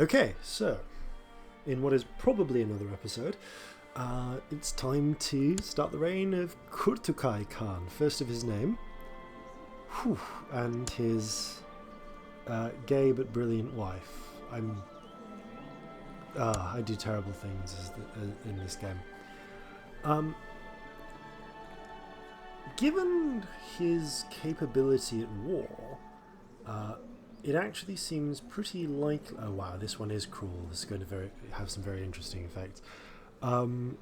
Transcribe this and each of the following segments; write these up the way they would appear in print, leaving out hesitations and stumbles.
Okay, so in what is probably another episode, it's time to start the reign of Kourkoutai Khan, first of his name, and his gay but brilliant wife. I do terrible things in this game. Given his capability at war, it actually seems pretty likely... Oh wow, this one is cruel. This is going to have some very interesting effects. Kagan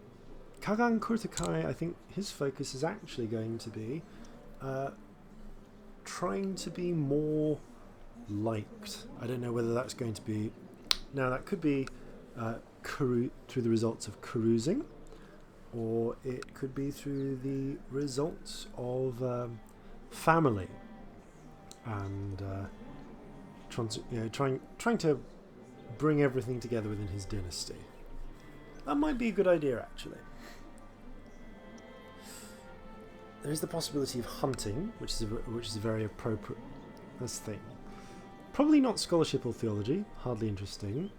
Kourkoutai, I think his focus is actually going to be trying to be more liked. I don't know whether that's going to be... Now, that could be through the results of carousing, or it could be through the results of family and trying to bring everything together within his dynasty. That might be a good idea, actually. There is the possibility of hunting, which is a very appropriate thing. Probably not scholarship or theology, hardly interesting.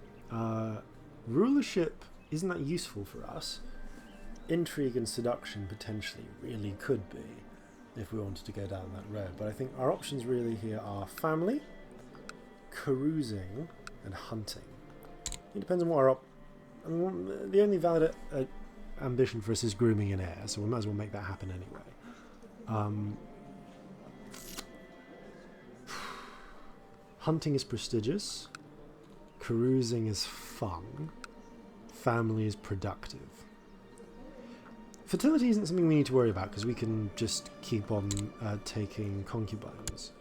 Rulership isn't that useful for us. Intrigue and seduction potentially really could be, if we wanted to go down that road. But I think our options really here are family, carousing, and hunting. It depends on what the only valid ambition for us is grooming an heir, so we might as well make that happen anyway. Hunting is prestigious, carousing is fun, family is productive. Fertility isn't something we need to worry about because we can just keep on taking concubines.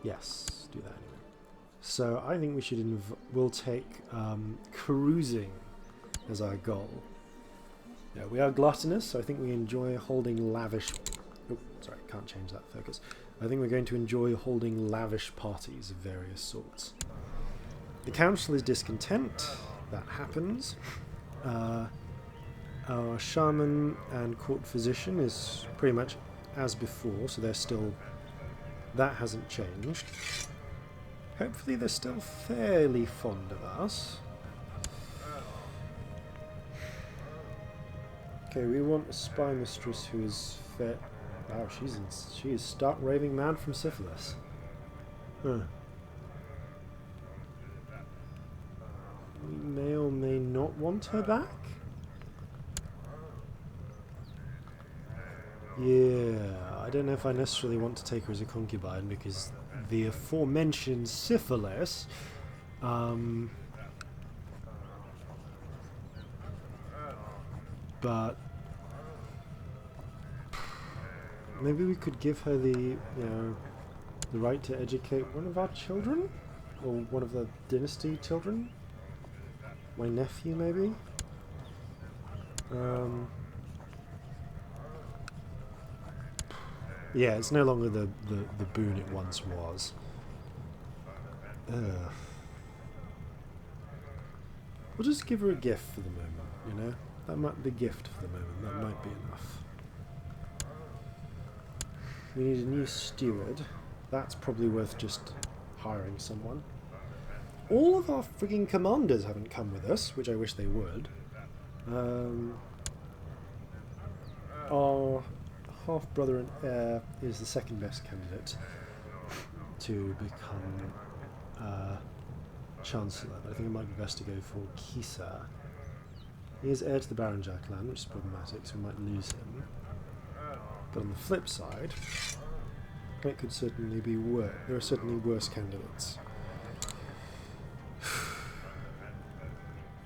Yes, do that anyway. So I think we'll take carousing as our goal. Yeah, we are gluttonous, so I think we enjoy holding lavish... Oh, sorry, can't change that focus. I think we're going to enjoy holding lavish parties of various sorts. The council is discontent. That happens. Our shaman and court physician is pretty much as before, so they're still... That hasn't changed. Hopefully they're still fairly fond of us. Okay, we want a spy mistress who is fair... Wow, she is stark raving mad from syphilis. Huh. We may or may not want her back? Yeah, I don't know if I necessarily want to take her as a concubine because the aforementioned syphilis... but... Maybe we could give her the right to educate one of our children? Or one of the dynasty children? My nephew, maybe? Yeah, it's no longer the boon it once was. We'll just give her a gift for the moment, you know? That might be a gift for the moment. That might be enough. We need a new steward. That's probably worth just hiring someone. All of our frigging commanders haven't come with us, which I wish they would. Our half-brother and heir is the second best candidate to become Chancellor, but I think it might be best to go for Kisa. He is heir to the Baranjar clan, which is problematic, so we might lose him. But on the flip side, it could certainly be worse. There are certainly worse candidates.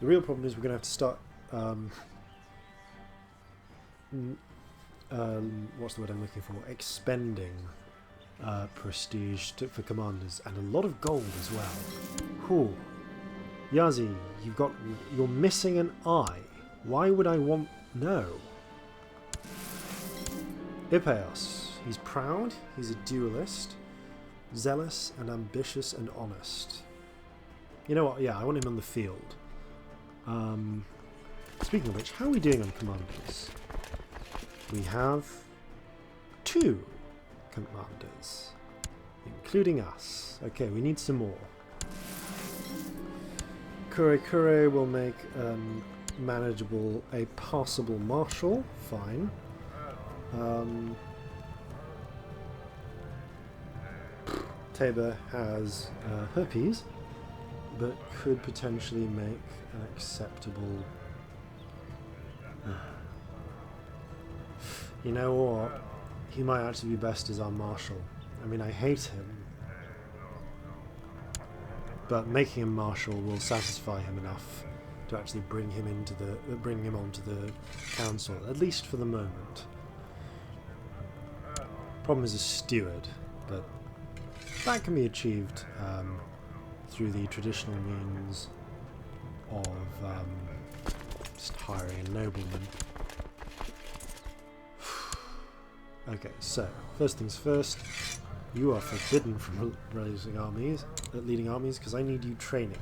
The real problem is we're going to have to start... what's the word I'm looking for? Expending prestige for commanders, and a lot of gold as well. Cool. Yazi, you're missing an eye. Why would I want... No. Ipeos. He's proud, he's a duelist, zealous and ambitious and honest. You know what? Yeah, I want him on the field. Speaking of which, how are we doing on commanders? We have 2 commanders, including us. Okay, we need some more. Kourkoutai will make manageable, a passable marshal. Fine. Tabor has herpes, but could potentially make an acceptable... You know what? He might actually be best as our marshal. I mean, I hate him, but making him marshal will satisfy him enough to actually bring him onto the council, at least for the moment. Problem is a steward, but that can be achieved through the traditional means of just hiring a nobleman. Okay, so first things first, you are forbidden from leading armies because I need you training.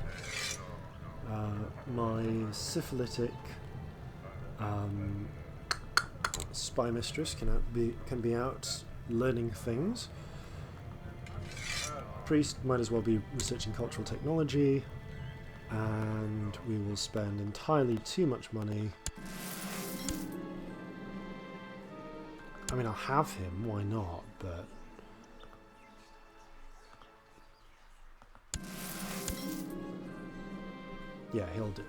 My syphilitic spy mistress can be out learning things. Priest might as well be researching cultural technology, and we will spend entirely too much money. I mean, I'll have him, why not, but... yeah, he'll do.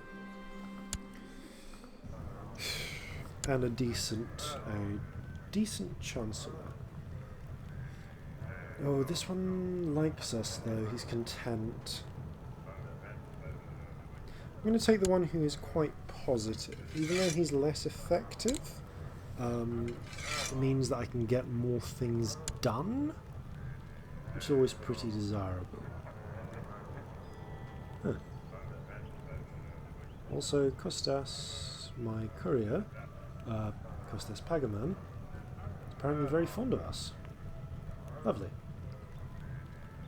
And a decent chancellor. Oh, this one likes us, though. He's content. I'm going to take the one who is quite positive. Even though he's less effective, it means that I can get more things done, which is always pretty desirable. Huh. Also, Kostas, my courier, Kostas Pagaman, is apparently very fond of us. Lovely.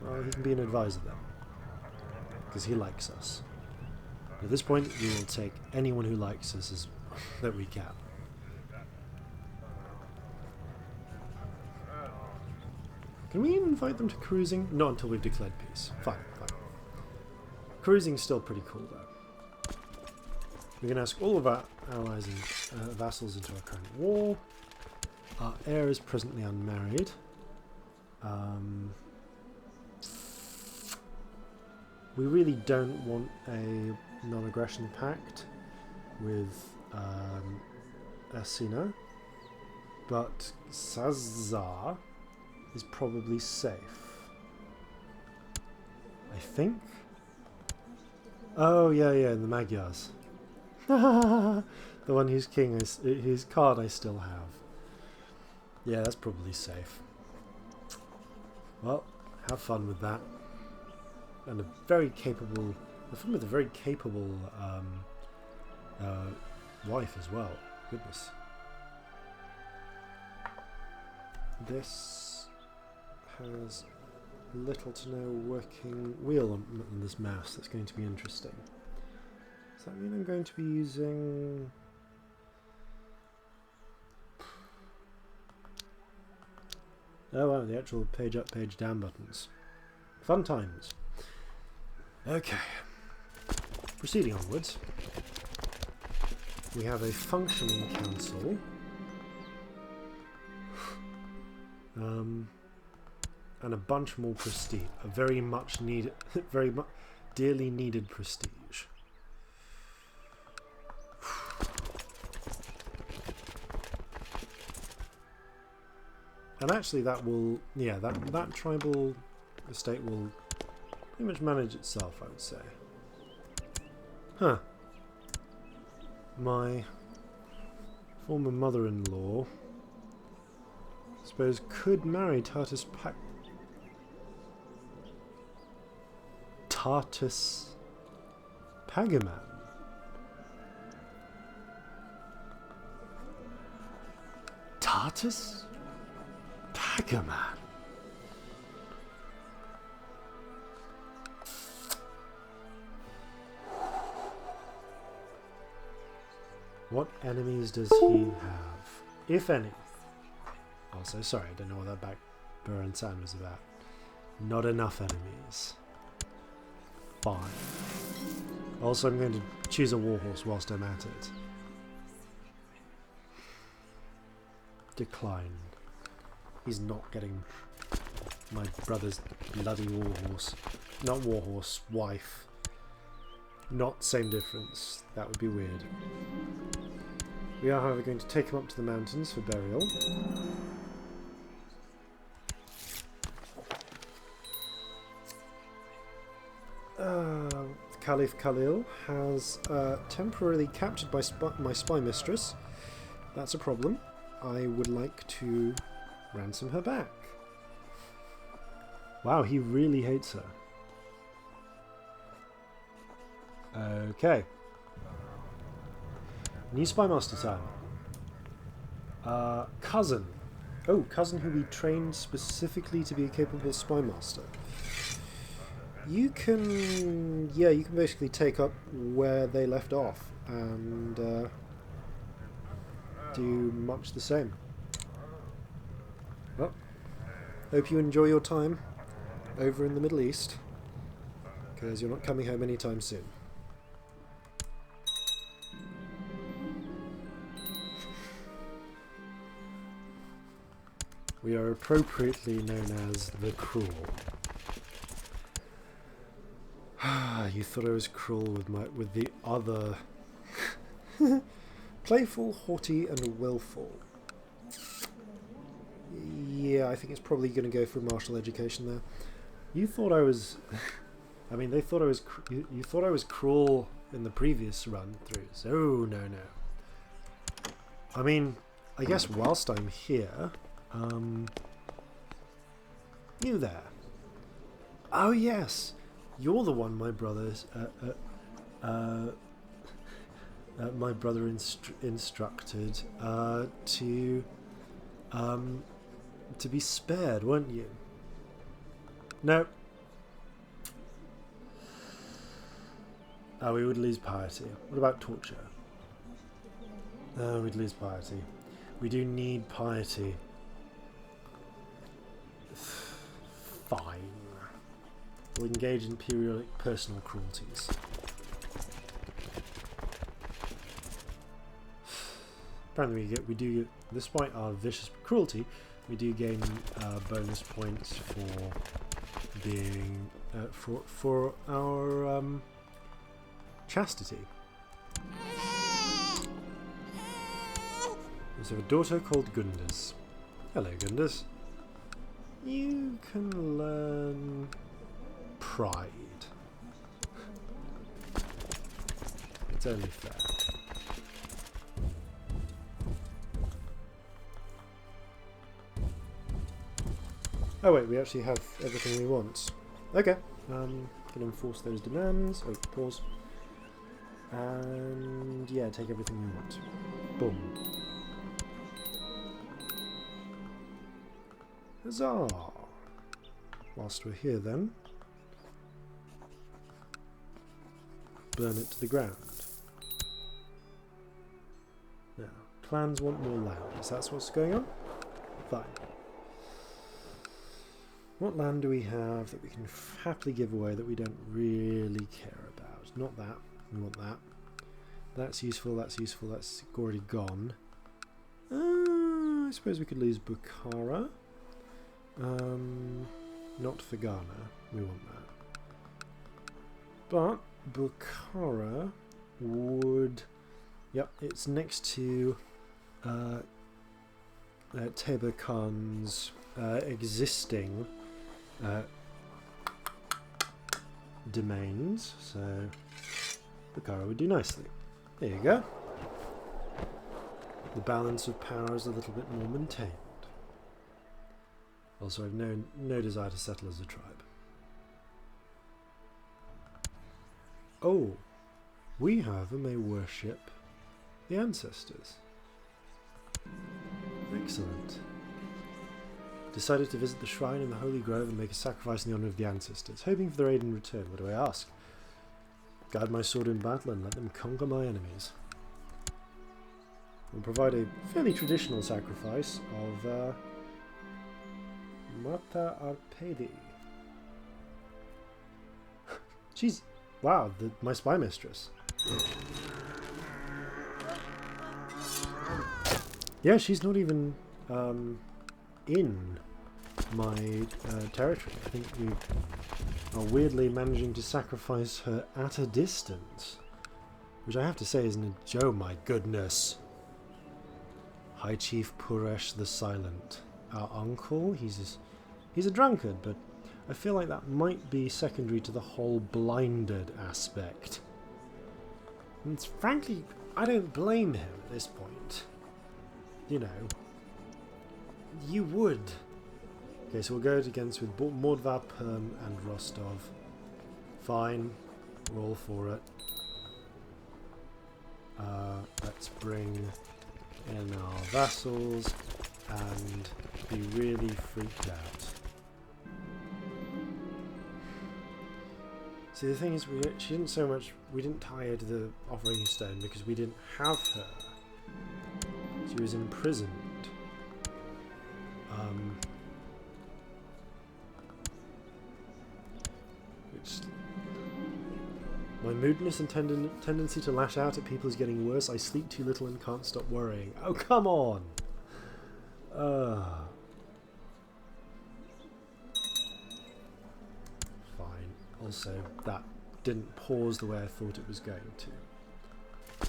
Well, he can be an advisor then, because he likes us. At this point, we will take anyone who likes us that we can. Can we invite them to cruising? Not until we've declared peace. Fine, fine. Cruising's still pretty cool, though. We can ask all of our allies and vassals into our current war. Our heir is presently unmarried. We really don't want a non-aggression pact with Asina, but Sazar is probably safe. I think. Oh yeah, the Magyars. The one whose whose card I still have. Yeah, that's probably safe. Well, have fun with that. And a very capable, with a very capable wife as well. Goodness. This has little to no working wheel on this mouse. That's going to be interesting. Does that mean I'm going to be using... oh wow, the actual page up, page down buttons. Fun times. Okay. Proceeding onwards. We have a functioning council. And a bunch more prestige. A very much needed, dearly needed prestige. And actually that will, yeah, that tribal estate will pretty much manage itself, I would say. Huh. My former mother-in-law, I suppose, could marry Tartus Pagaman. Tartus Pagaman. What enemies does he have, if any? Also, sorry, I don't know what that backburn sound was about. Not enough enemies. Fine. Also, I'm going to choose a warhorse whilst I'm at it. Decline. He's not getting my brother's bloody warhorse. Not warhorse, wife. Not same difference. That would be weird. We are, however, going to take him up to the mountains for burial. Caliph Khalil has temporarily captured my spy mistress. That's a problem. I would like to ransom her back. Wow, he really hates her. Okay. New spy master time. Cousin. Oh, cousin who we trained specifically to be a capable spy master. You can, yeah, you can basically take up where they left off and do much the same. Well, hope you enjoy your time over in the Middle East, because you're not coming home anytime soon. We are appropriately known as the Cruel. You thought I was cruel with the other. Playful, haughty, and willful. Yeah, I think it's probably going to go for martial education there. You thought I was. I mean, they thought I was. You thought I was cruel in the previous run throughs. Oh no. I mean, I guess whilst I'm here, you there. Oh yes. You're the one my brother's my brother instructed to be spared, weren't you? No. Oh, we would lose piety. What about torture? Oh, we'd lose piety. We do need piety. Fine. We'll engage in periodic personal cruelties. Apparently we do, despite our vicious cruelty, we do gain bonus points for being for our chastity. We have a daughter called Gunduz. Hello, Gunduz. You can learn pride. It's only fair. Oh wait, we actually have everything we want. Okay. Can enforce those demands. Oh, pause. And yeah, take everything we want. Boom. Huzzah! Whilst we're here then, burn it to the ground. Now, clans want more land. Is that what's going on? Fine. What land do we have that we can happily give away that we don't really care about? Not that. We want that. That's useful, that's already gone. I suppose we could lose Bukhara. Not for Ghana. We want that. But Bukhara would... Yep, it's next to Teba Khan's existing domains, so Bukhara would do nicely. There you go. The balance of power is a little bit more maintained. Also, I've no desire to settle as a tribe. Oh, we, however, may worship the ancestors. Excellent. Decided to visit the shrine in the Holy Grove and make a sacrifice in the honour of the ancestors, hoping for their aid in return. What do I ask? Guide my sword in battle and let them conquer my enemies. We'll provide a fairly traditional sacrifice of Mata Arpedi. She's wow, my spy mistress. Yeah, she's not even in my territory. I think we are weirdly managing to sacrifice her at a distance, which I have to say isn't a... Oh my goodness. High Chief Puresh the Silent. Our uncle? He's a drunkard, but I feel like that might be secondary to the whole blinded aspect. And frankly, I don't blame him at this point. You know, you would. Okay, so we'll go against with Mordva, Perm, and Rostov. Fine, we're all for it. Let's bring in our vassals and be really freaked out. See, the thing is, we didn't tie her to the offering stone because we didn't have her. She was imprisoned. Which... My moodiness and tendency to lash out at people is getting worse. I sleep too little and can't stop worrying. Oh, come on! Fine. Also, that didn't pause the way I thought it was going to.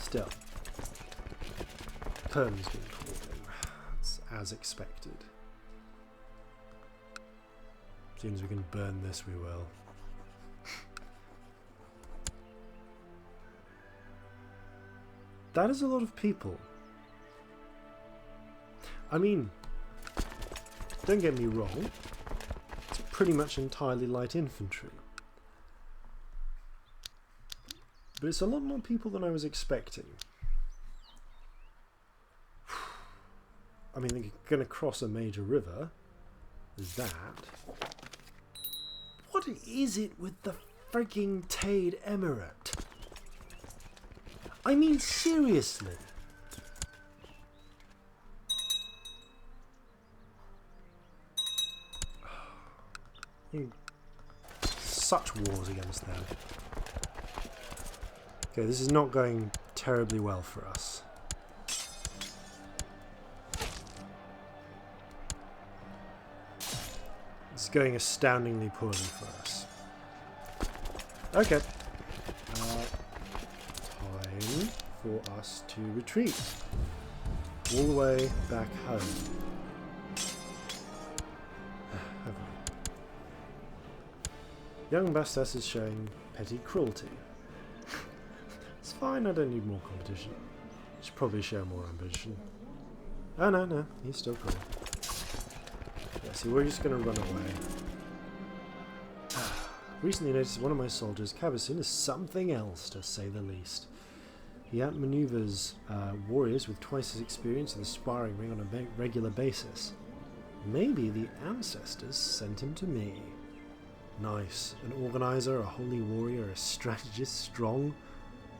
Still. Perm's been called in. It's as expected. As soon as we can burn this, we will. That is a lot of people. I mean, don't get me wrong, it's pretty much entirely light infantry. But it's a lot more people than I was expecting. I mean, they're going to cross a major river. There's that. What is it with the frigging Tade Emirate? I mean, seriously. Such wars against them. Okay, this is not going terribly well for us. It's going astoundingly poorly for us. Okay. Time for us to retreat. All the way back home. Young Bastas is showing petty cruelty. It's fine, I don't need more competition. Should probably show more ambition. Oh no, he's still cool. Yeah, see, we're just gonna run away. Recently noticed one of my soldiers, Cabasin, is something else, to say the least. He outmaneuvers warriors with twice his experience in the sparring ring on a regular basis. Maybe the ancestors sent him to me. Nice. An organizer, a holy warrior, a strategist, strong,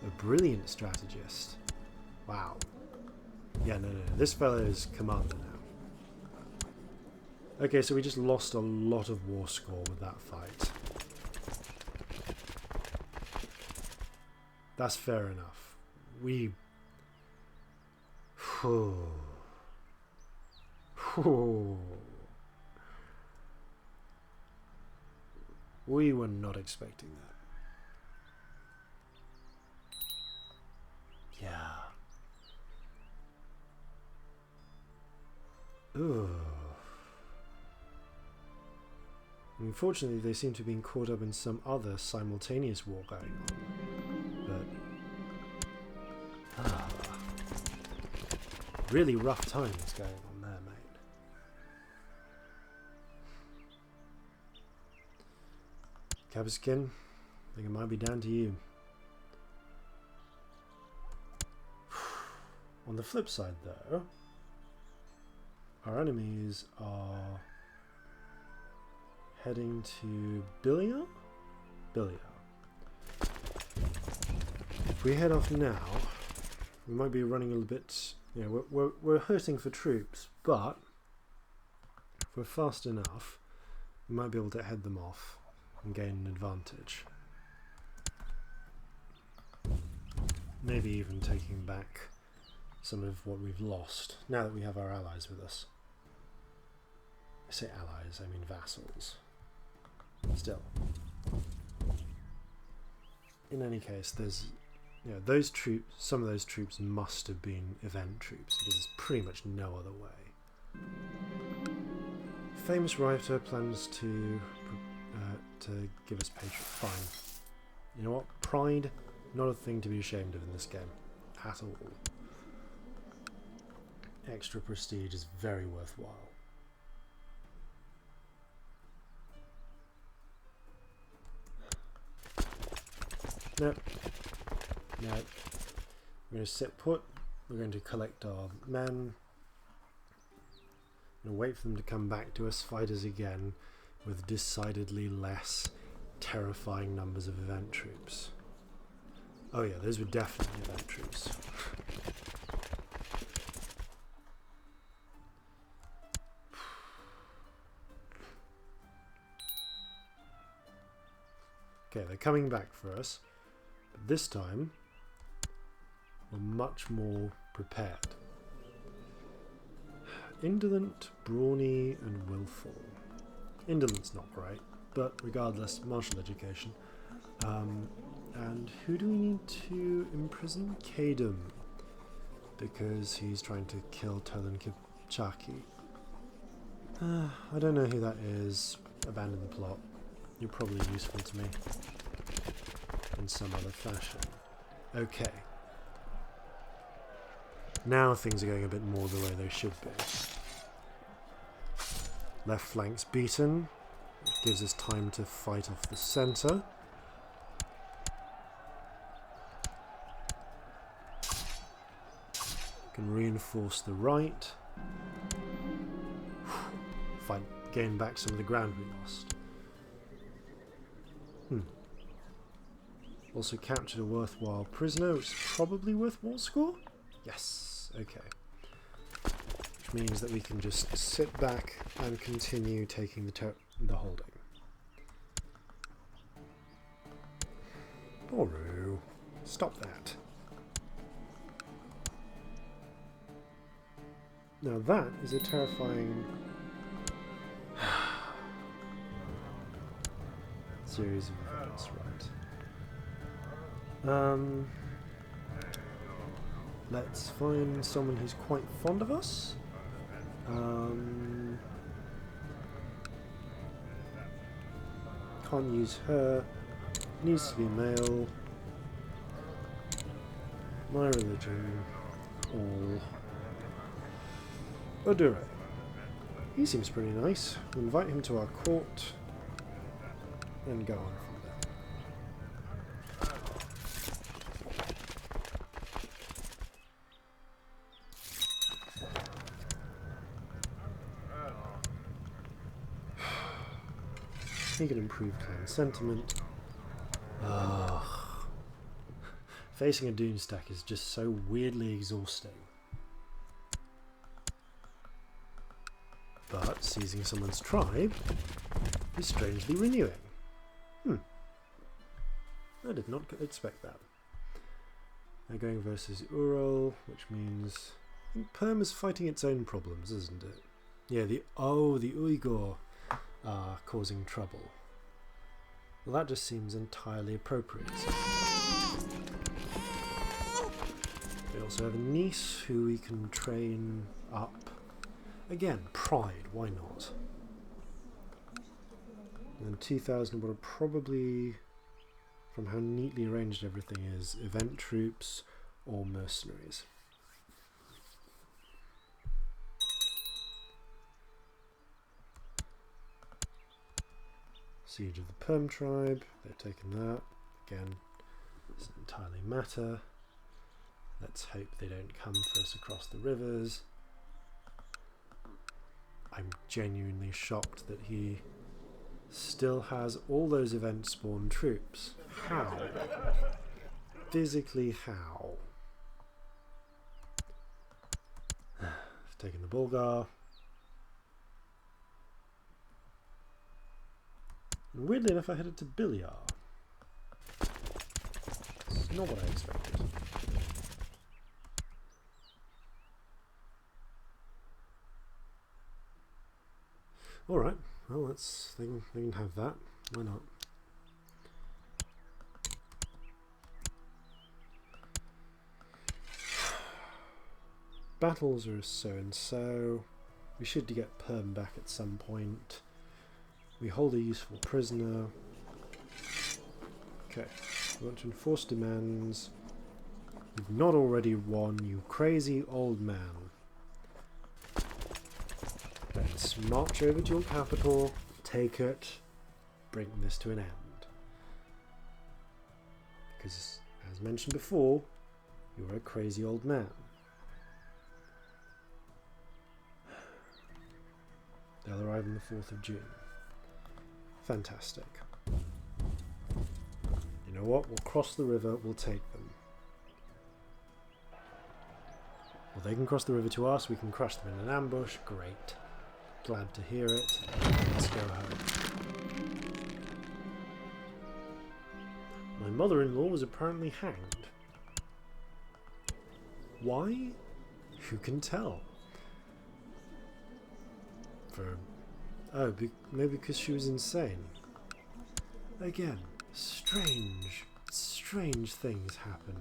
a brilliant strategist. Wow. Yeah, no. This fellow is commander now. Okay, so we just lost a lot of war score with that fight. That's fair enough. We... We were not expecting that. Yeah. Ugh. Unfortunately, they seem to have been caught up in some other simultaneous war going on. But... really rough times going on there, mate. Cabaskin, I think it might be down to you. On the flip side, though, our enemies are heading to Bilia? Bilia. If we head off now, we might be running a little bit... You know, we're hurting for troops, but if we're fast enough, we might be able to head them off and gain an advantage. maybe even taking back some of what we've lost, now that we have our allies with us. I say allies, I mean vassals. Still. In any case, there's, you know, those troops, some of those troops must have been event troops, because there's pretty much no other way. Famous writer plans to give us patron. Fine. You know what? Pride, not a thing to be ashamed of in this game. At all. Extra prestige is very worthwhile. No. No. We're going to sit put. We're going to collect our men. And wait for them to come back to us, fight us again, with decidedly less terrifying numbers of event troops. Oh yeah, those were definitely event troops. Okay, they're coming back for us, but this time we're much more prepared. Indolent, brawny, and willful. Indolent's not great, but regardless, martial education. And who do we need to imprison? Kadum, because he's trying to kill Tolan Kipchaki. I don't know who that is. Abandon the plot. You're probably useful to me in some other fashion. Okay. Now things are going a bit more the way they should be. Left flank's beaten. It gives us time to fight off the centre. Can reinforce the right. Gain back some of the ground we lost. Also captured a worthwhile prisoner, which is probably worth war score? Yes, okay. Which means that we can just sit back and continue taking the holding. Boru, stop that. Now that is a terrifying series of events, right? Let's find someone who's quite fond of us. Can't use her. Needs to be male. My religion. All. Odure. He seems pretty nice. We'll invite him to our court and go on from there. He can improve clan sentiment. Ugh. Facing a Dune stack is just so weirdly exhausting. But seizing someone's tribe is strangely renewing. I did not expect that. They're going versus Ural, which means I think Perm is fighting its own problems, isn't it? Yeah, the Uyghur are causing trouble. Well, that just seems entirely appropriate. We also have a niece who we can train up. Again, pride, why not? And then 2000 would have probably, from how neatly arranged everything is, event troops or mercenaries. Siege of the Perm tribe, they've taken that. Again, doesn't entirely matter. Let's hope they don't come for us across the rivers. I'm genuinely shocked that he still has all those event spawn troops. How? Physically how? Taking the Bulgar. And weirdly enough, I headed to Bilyar. It's not what I expected. Alright, well they can have that. Why not? Battles are so and so. We should get Perm back at some point. We hold a useful prisoner. Okay, we want to enforce demands. You've not already won, you crazy old man. Let's march over to your capital, take it, bring this to an end. Because, as mentioned before, you're a crazy old man. They'll arrive on the 4th of June. Fantastic. You know what? We'll cross the river, we'll take them. Well, they can cross the river to us, we can crush them in an ambush. Great. Glad to hear it. Let's go home. My mother-in-law was apparently hanged. Why? Who can tell? Maybe because she was insane. Again, strange things happen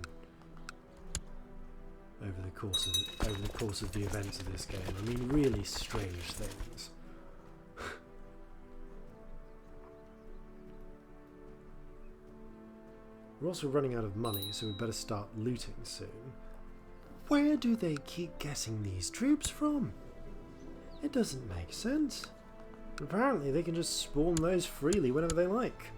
over the course of the events of this game. I mean, really strange things. We're also running out of money, so we better start looting soon. Where do they keep getting these troops from? It doesn't make sense. Apparently they can just spawn those freely whenever they like.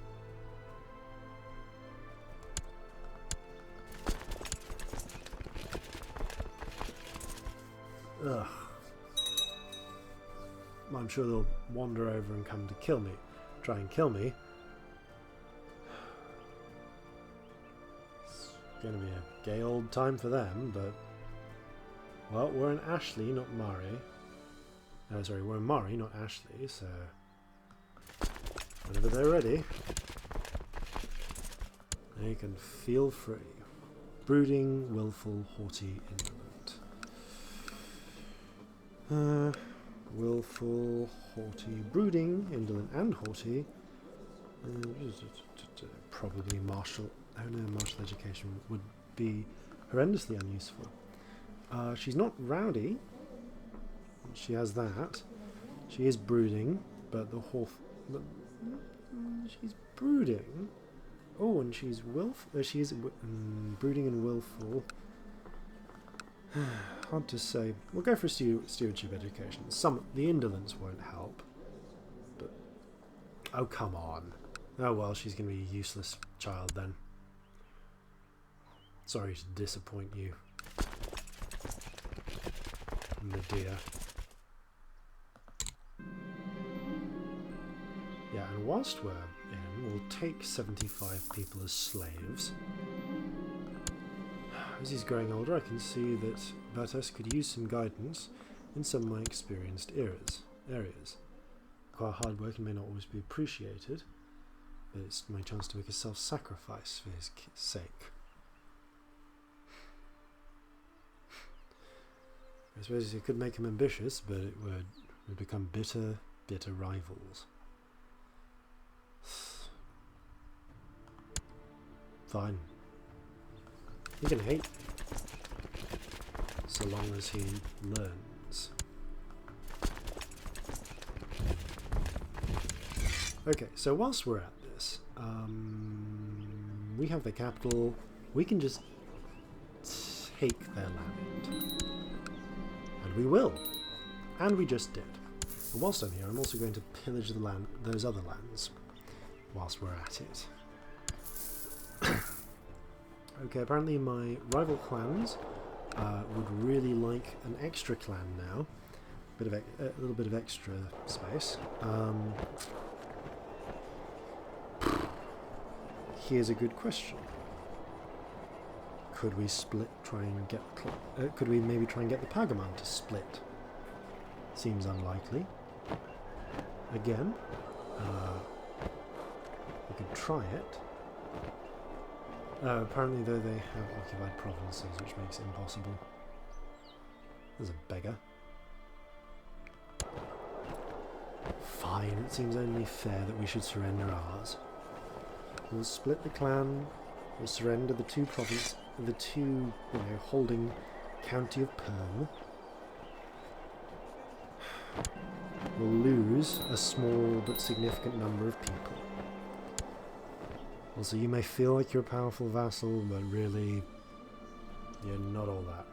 Ugh. I'm sure they'll wander over and come to kill me. Try and kill me. It's going to be a gay old time for them, but... Well, we're in Ashley, not Mari. No, sorry, we're in Mari, not Ashley, so... Whenever they're ready, they can feel free. Brooding, willful, haughty, indolent. Willful, haughty, brooding, indolent, and haughty. Probably martial. Oh no, martial education would be horrendously unuseful. She's not rowdy. She has that. She is brooding, but she's brooding. Oh, and she's willful. She's brooding and willful. Hard to say. We'll go for stewardship education. The indolence won't help. But oh, come on. Oh well, she's going to be a useless child then. Sorry to disappoint you, Medea. Yeah, and whilst we're in, we'll take 75 people as slaves. As he's growing older, I can see that Bertus could use some guidance in some of my experienced areas. Quite hard work and may not always be appreciated, but it's my chance to make a self-sacrifice for his sake. I suppose it could make him ambitious, but it would become bitter rivals. Fine. He can hate, so long as he learns. Okay, so whilst we're at this, we have the capital. We can just take their land. And we will. And we just did. And whilst I'm here, I'm also going to pillage the land, those other lands, whilst we're at it. Okay, apparently my rival clans would really like an extra clan now. A little bit of extra space. Here's a good question. Could we split? Could we maybe try and get the Pagamon to split? Seems unlikely. Again, we could try it. Apparently, though, they have occupied provinces, which makes it impossible. There's a beggar. Fine, it seems only fair that we should surrender ours. We'll split the clan, we'll surrender the two holding county of Perm. We'll lose a small but significant number of people. Also, you may feel like you're a powerful vassal, but really, you're not all that.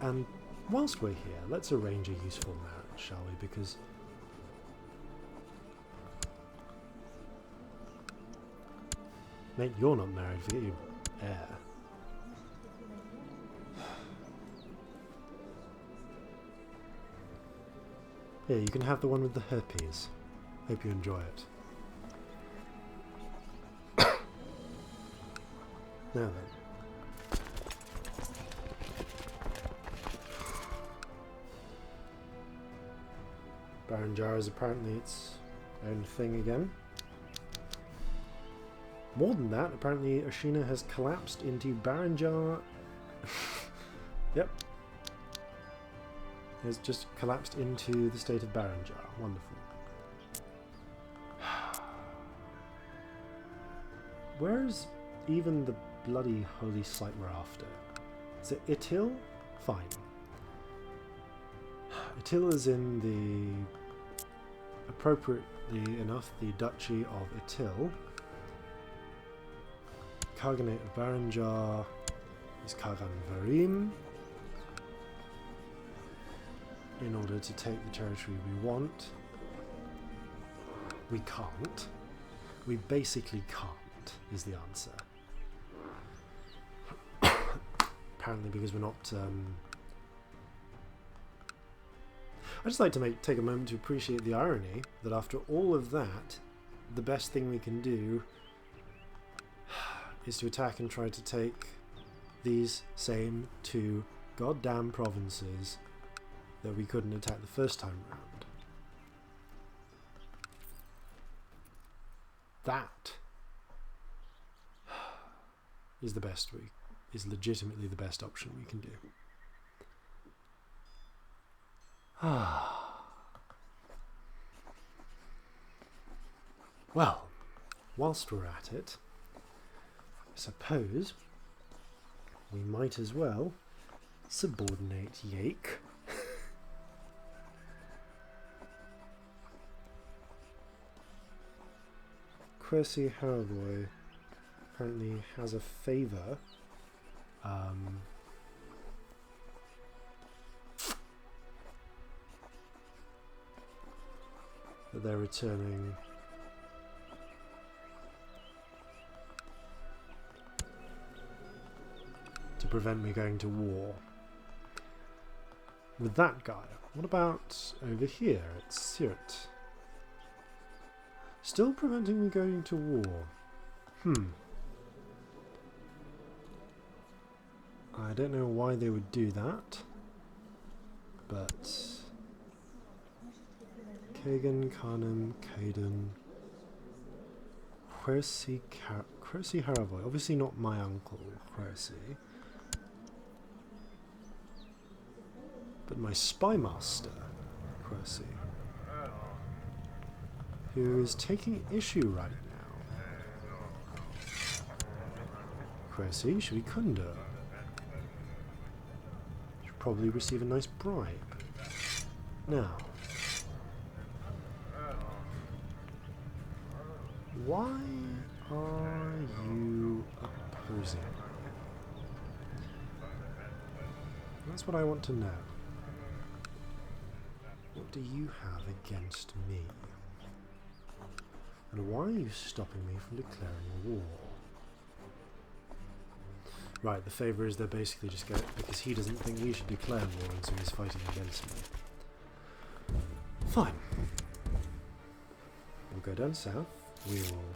And whilst we're here, let's arrange a useful marriage, shall we? Because mate, you're not married, forget your heir. Here, you can have the one with the herpes. Hope you enjoy it. Now then. Baranjar is apparently its own thing again. More than that, apparently Oshina has collapsed into Baranjar. Yep. Has just collapsed into the state of Baranjar. Wonderful. Where's even the bloody holy site we're after? Is it Itil? Fine. Itil is in the, appropriately enough, the Duchy of Itil. Khaganate of Baranjar is Kagan Varim. In order to take the territory we want, we can't. We basically can't, is the answer. Apparently because we're not... I'd just like to take a moment to appreciate the irony that after all of that, the best thing we can do is to attack and try to take these same two goddamn provinces that we couldn't attack the first time round. That is the best is legitimately the best option we can do. Well, whilst we're at it, I suppose we might as well subordinate Yake. Quercy Haraboy apparently has a favour. That they're returning to prevent me going to war with that guy. What about over here at Sirt? Still preventing me going to war. I don't know why they would do that, but Kagan, Karnam, Kaden, Quercy Haraboy. Obviously not my uncle, Quercy, but my spy master, Quercy, who is taking issue right now. Quercy, Shurikunda. Should probably receive a nice bribe. Now, why are you opposing me? That's what I want to know. What do you have against me? And why are you stopping me from declaring war? Right, the favour is they're basically just going because he doesn't think we should declare war, and so he's fighting against me. Fine. We'll go down south. We will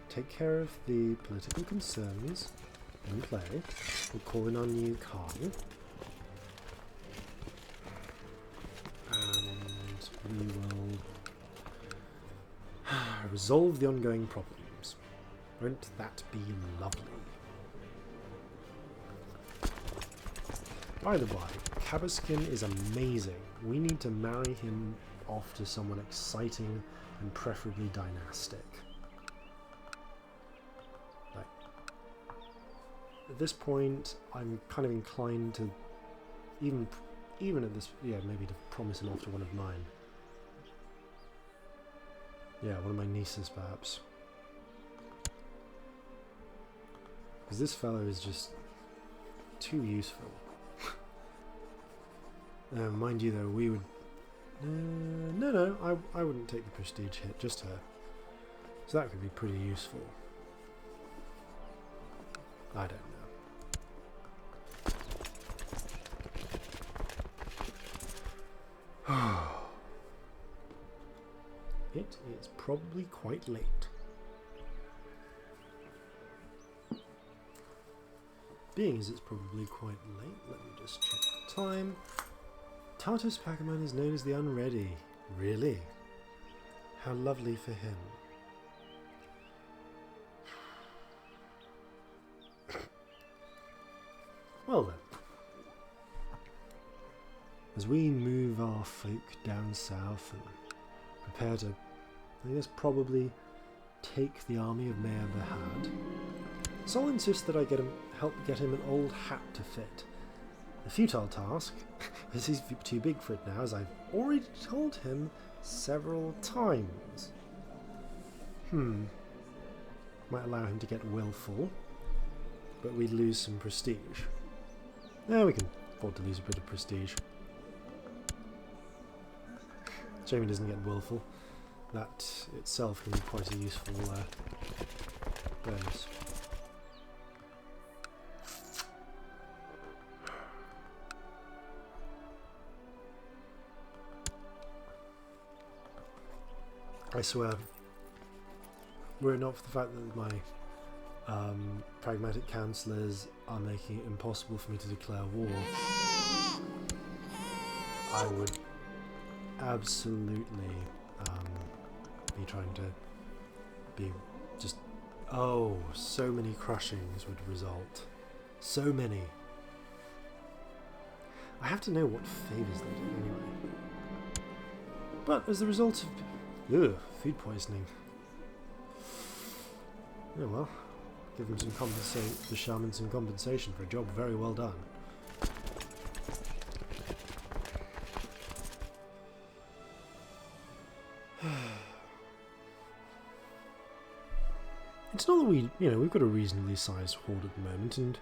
take care of the political concerns in play. We'll call in our new Khan. And we will resolve the ongoing problems. Won't that be lovely? By the way, Cabaskin is amazing. We need to marry him off to someone exciting and preferably dynastic. Like, at this point, I'm kind of inclined to even at this, yeah, maybe to promise him off to one of mine. Yeah, one of my nieces, perhaps. Because this fellow is just too useful. Mind you, though, we would... no, I wouldn't take the prestige hit, just her. So that could be pretty useful. I don't know. It is probably quite late. Being as it's probably quite late, let me just check the time. Tartus Pagaman is known as the Unready. Really? How lovely for him. Well then. As we move our folk down south and prepare to, I guess, probably take the army of Mayor Bahad, Sol insists that I help get him an old hat to fit. A futile task, as he's too big for it now, as I've already told him several times. Might allow him to get willful, but we'd lose some prestige. Yeah, we can afford to lose a bit of prestige. Shame he doesn't get willful. That itself can be quite a useful bonus. I swear, were it not for the fact that my pragmatic councillors are making it impossible for me to declare war, I would absolutely be trying to be just... Oh, so many crushings would result. So many. I have to know what favours they do anyway. But as a result of... Ugh, food poisoning. Oh well, give them some the shaman some compensation for a job very well done. It's not that we've got a reasonably sized horde at the moment, and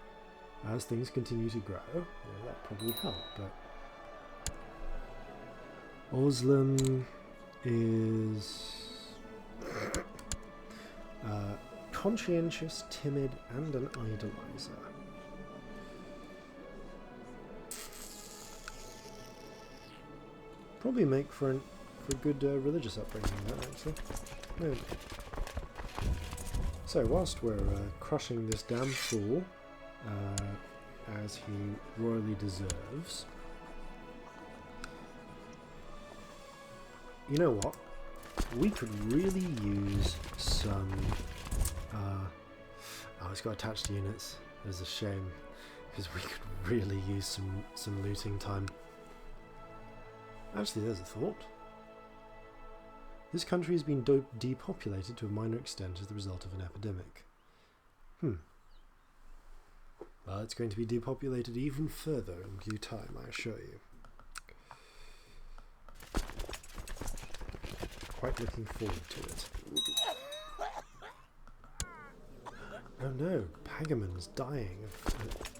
as things continue to grow, that probably help. But Oslam is conscientious, timid, and an idolizer. Probably make for a good religious upbringing, that actually. Yeah. So whilst we're crushing this damn fool, as he royally deserves, you know what? We could really use some... oh, it's got attached units. There's a shame, because we could really use some looting time. Actually, there's a thought. This country has been depopulated to a minor extent as the result of an epidemic. Well, it's going to be depopulated even further in due time, I assure you. Quite looking forward to it. Oh no, Pagaman's dying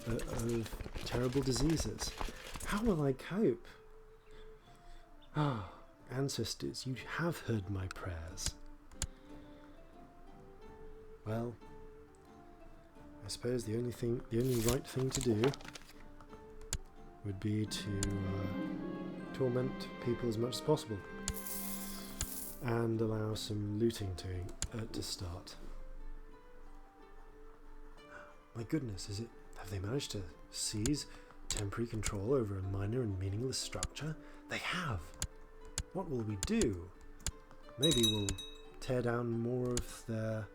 of terrible diseases. How will I cope? Ah, ancestors, you have heard my prayers. Well, I suppose the only right thing to do would be to torment people as much as possible. And allow some looting to start. My goodness, have they managed to seize temporary control over a minor and meaningless structure? They have! What will we do? Maybe we'll tear down more of their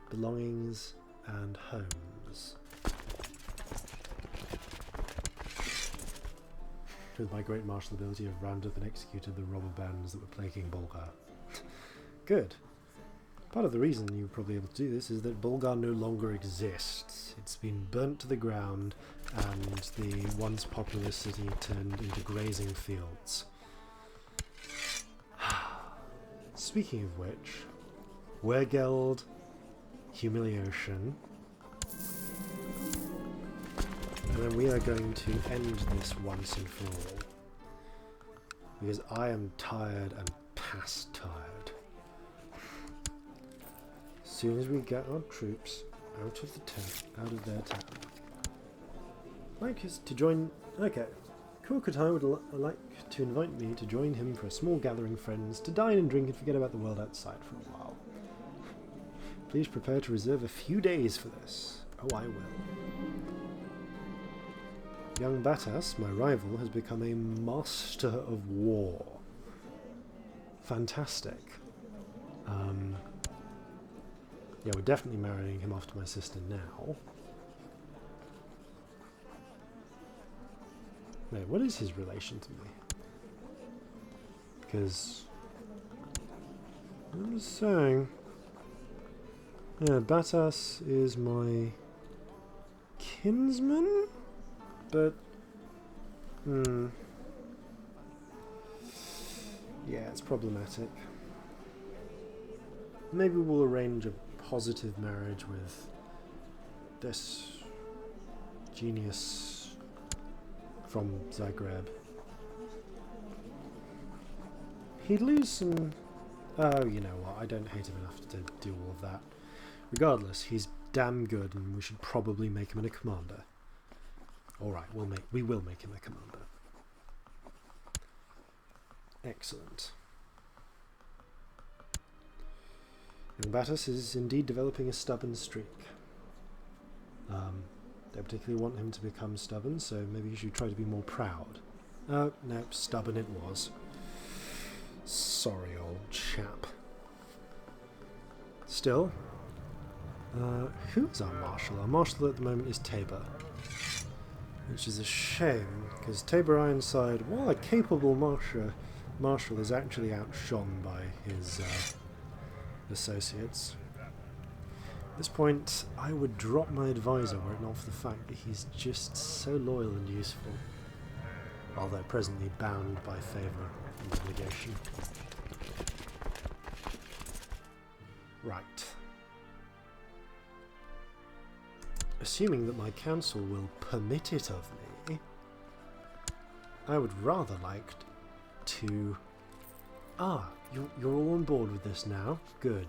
belongings and homes. with my great martial ability, have rounded up and executed the robber bands that were plaguing Bulgar. Good. Part of the reason you were probably able to do this is that Bulgar no longer exists. It's been burnt to the ground, and the once populous city turned into grazing fields. Speaking of which, Wergeld, humiliation, and then we are going to end this once and for all, because I am tired and past tired. As soon as we get our troops out of the town, out of their town, like us to join. Okay, Kourkoutai would like to invite me to join him for a small gathering of friends to dine and drink and forget about the world outside for a while. Please prepare to reserve a few days for this. Oh, I will. Young Batas, my rival, has become a master of war. Fantastic. Yeah, we're definitely marrying him off to my sister now. Wait, what is his relation to me? Because I'm just saying. Yeah, Batas is my kinsman, but yeah, it's problematic. Maybe we'll arrange a positive marriage with this genius from Zagreb. He'd lose some... Oh, you know what, I don't hate him enough to do all of that. Regardless, he's damn good, and we should probably make him a commander. Alright, we will make him a commander. Excellent. Young Batas is indeed developing a stubborn streak. Don't particularly want him to become stubborn, so maybe you should try to be more proud. Oh, no, stubborn it was. Sorry, old chap. Still, who's our marshal? Our marshal at the moment is Tabor. Which is a shame, because Tabor Ironside, while a capable marshal, is actually outshone by his associates. At this point, I would drop my advisor were it not for the fact that he's just so loyal and useful, although presently bound by favour and obligation. Right. Assuming that my council will permit it of me, I would rather like to... Ah, you're all on board with this now? Good.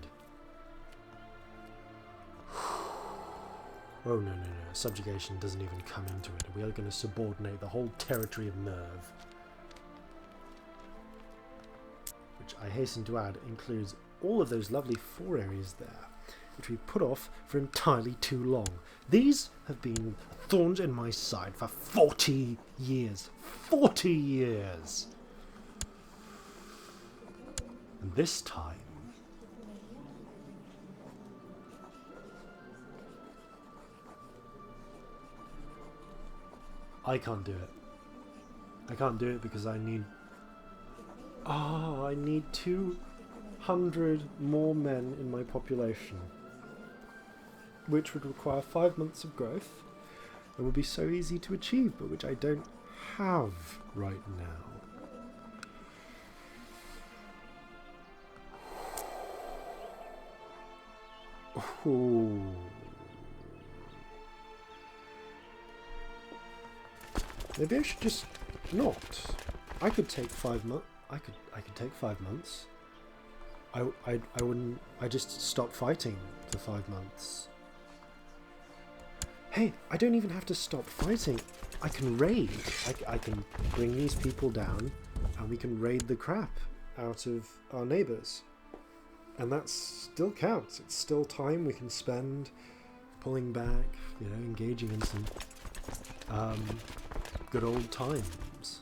Oh, no. Subjugation doesn't even come into it. We are going to subordinate the whole territory of Merv. Which, I hasten to add, includes all of those lovely 4 areas there, which we put off for entirely too long. These have been thorns in my side for 40 years. 40 years! And this time, I can't do it. I can't do it because I need... I need 200 more men in my population, which would require 5 months of growth and would be so easy to achieve, but which I don't have right now. Ooh. Maybe I should just not. I could take 5 months. I could take 5 months. I wouldn't. I just stop fighting for 5 months. Hey, I don't even have to stop fighting. I can raid. I can bring these people down, and we can raid the crap out of our neighbours. And that still counts. It's still time we can spend pulling back, engaging in some good old times.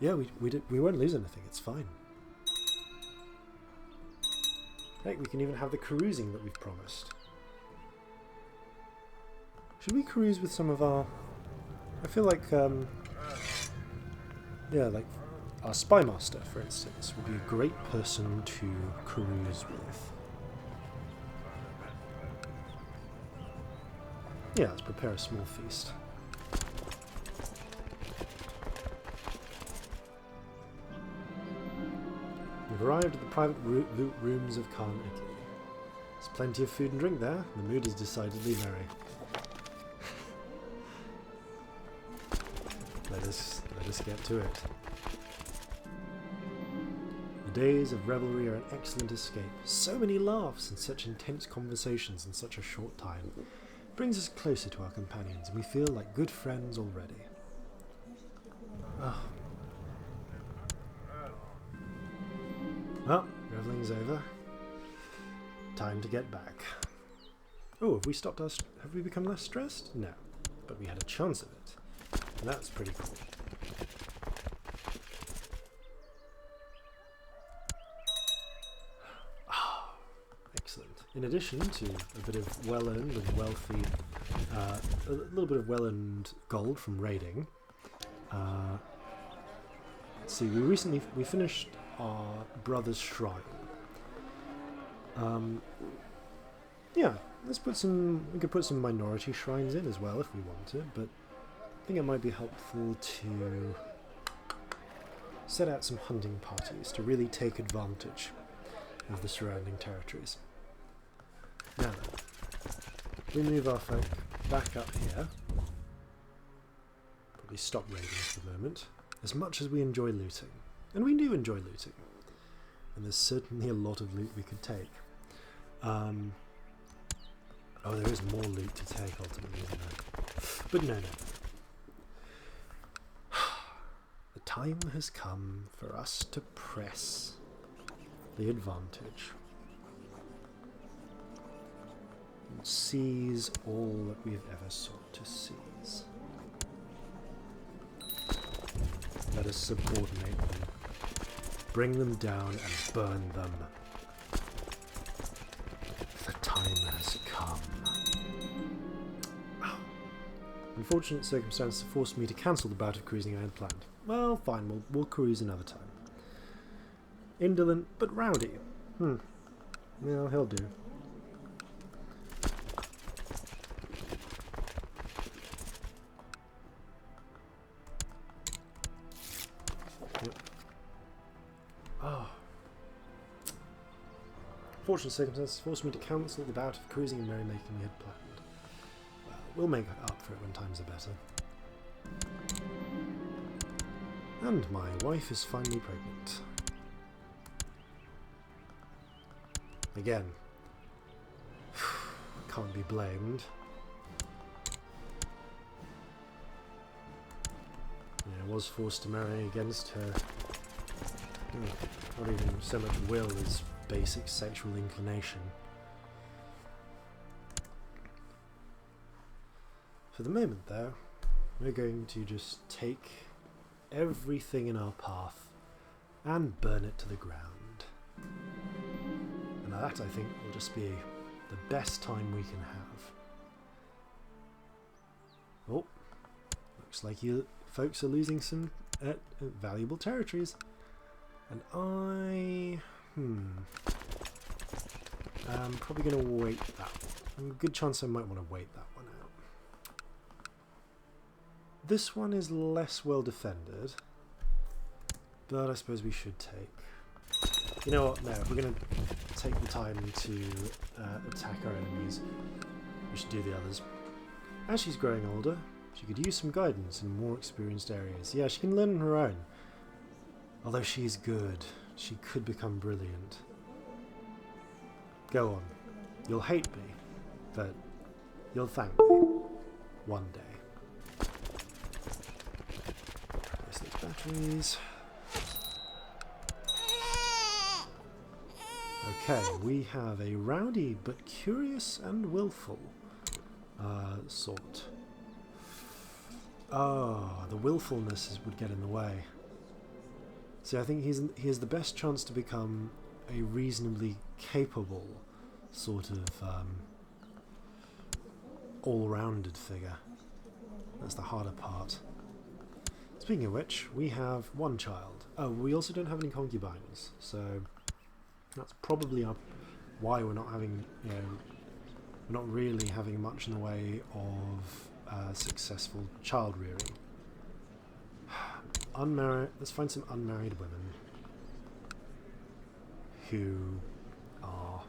Yeah, we won't lose anything. It's fine. Heck, we can even have the carousing that we've promised. Should we carouse with some of our I feel like, yeah, like our spy master, for instance, would be a great person to carouse with. Yeah, let's prepare a small feast. We've arrived at the private loot rooms of Khan Italy. There's plenty of food and drink there. The mood is decidedly merry. Let us get to it. The days of revelry are an excellent escape. So many laughs and such intense conversations in such a short time. It brings us closer to our companions, and we feel like good friends already. Oh. Well, reveling's over. Time to get back. Oh, have we stopped us? Have we become less stressed? No, but we had a chance of it. And that's pretty cool. Ah, excellent. In addition to a bit of well-earned and wealthy, a little bit of well-earned gold from raiding. Let's see. We finished our brother's shrine. Yeah, we could put some minority shrines in as well if we wanted, but I think it might be helpful to set out some hunting parties to really take advantage of the surrounding territories. Now then, we move our folk back up here. Probably stop raiding for the moment. As much as we enjoy looting, and we do enjoy looting, and there's certainly a lot of loot we could take. Oh, there is more loot to take ultimately, isn't there? But no. The time has come for us to press the advantage and seize all that we've ever sought to seize. Let us subordinate them, bring them down and burn them. The time has come. Unfortunate circumstances forced me to cancel the bout of cruising I had planned. Well, fine, we'll cruise another time. Indolent but rowdy. Well, he'll do. Yep. Oh. Unfortunate circumstances forced me to cancel the bout of cruising and merrymaking we had planned. Well, we'll make up for it when times are better. And my wife is finally pregnant. Again, can't be blamed. Yeah, I was forced to marry against her, not even so much will as basic sexual inclination. For the moment, though, we're going to just take everything in our path and burn it to the ground. And that, I think, will just be the best time we can have. Oh, looks like you folks are losing some valuable territories. And I'm probably going to wait that. A good chance I might want to wait that one out. This one is less well defended, but I suppose we should take. You know what? No, if we're going to take the time to attack our enemies, we should do the others. As she's growing older, she could use some guidance in more experienced areas. Yeah, she can learn on her own. Although she's good, she could become brilliant. Go on. You'll hate me, but you'll thank me one day. Press these batteries. Okay, we have a rowdy but curious and willful sort. Oh, the willfulness would get in the way. See, I think he has the best chance to become a reasonably capable sort of all-rounded figure. That's the harder part. Speaking of which, we have one child. Oh, we also don't have any concubines, so that's probably why we're not having, you know, we're not really having much in the way of successful child rearing. Unmarried. Let's find some unmarried women who are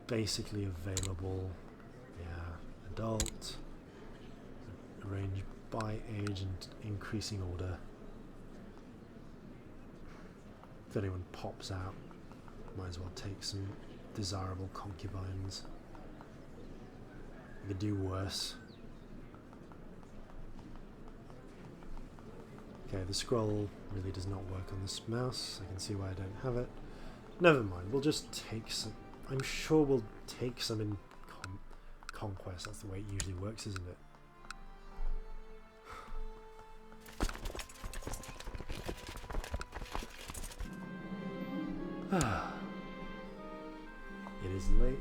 basically available. Yeah, adult, arranged by age and increasing order. If anyone pops out, might as well take some desirable concubines. You could do worse. Okay, the scroll really does not work on this mouse. I can see why I don't have it. Never mind, we'll just take some. I'm sure we'll take some in conquest. That's the way it usually works, isn't it? It is late.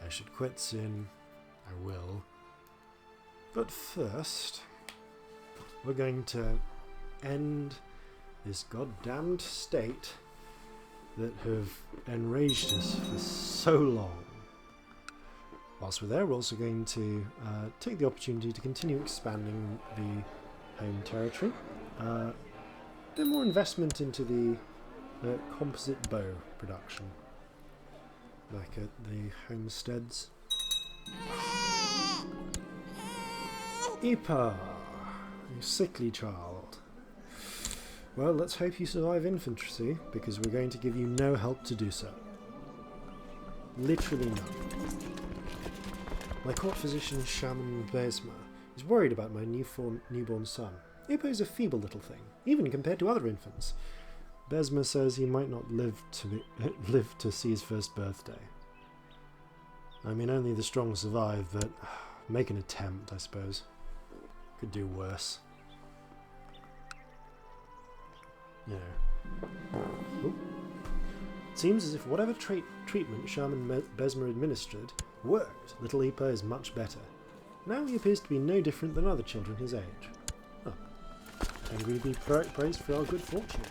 I should quit soon. I will. But first, we're going to end this goddamned state that have enraged us for so long. Whilst we're there, we're also going to take the opportunity to continue expanding the home territory. A bit more investment into the composite bow production back at the homesteads. Ipa, you sickly child. Well, let's hope you survive infancy, because we're going to give you no help to do so. Literally none. My court physician, Shaman Besma, is worried about my newborn son. Ipa is a feeble little thing, even compared to other infants. Besma says he might not live to see his first birthday. I mean, only the strong survive, but make an attempt, I suppose. Could do worse. You know. Ooh. It seems as if whatever treatment Shaman Besma administered worked. Little Ipa is much better. Now he appears to be no different than other children his age. Oh. Can we be praised for our good fortune?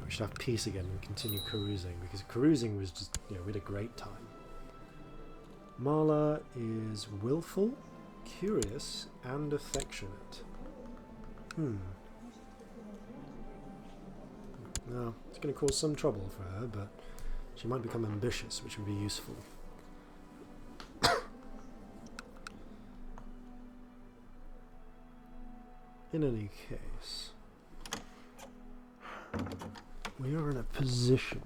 We should have peace again and continue carousing, because carousing was just, you know, we had a great time. Marla is willful, curious, and affectionate. Now, it's going to cause some trouble for her, but she might become ambitious, which would be useful. In any case, we are in a position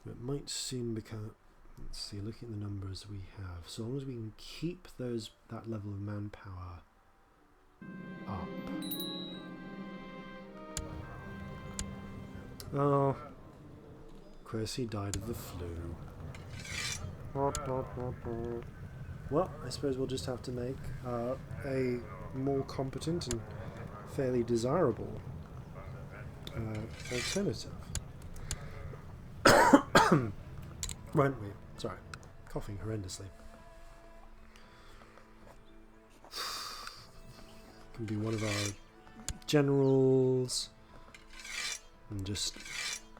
that might soon become. Let's see, looking at the numbers we have, so long as we can keep that level of manpower up. Oh, of course he died of the flu. Well, I suppose we'll just have to make a more competent and fairly desirable alternative. Won't we? Sorry, coughing horrendously. Can be one of our generals, and just,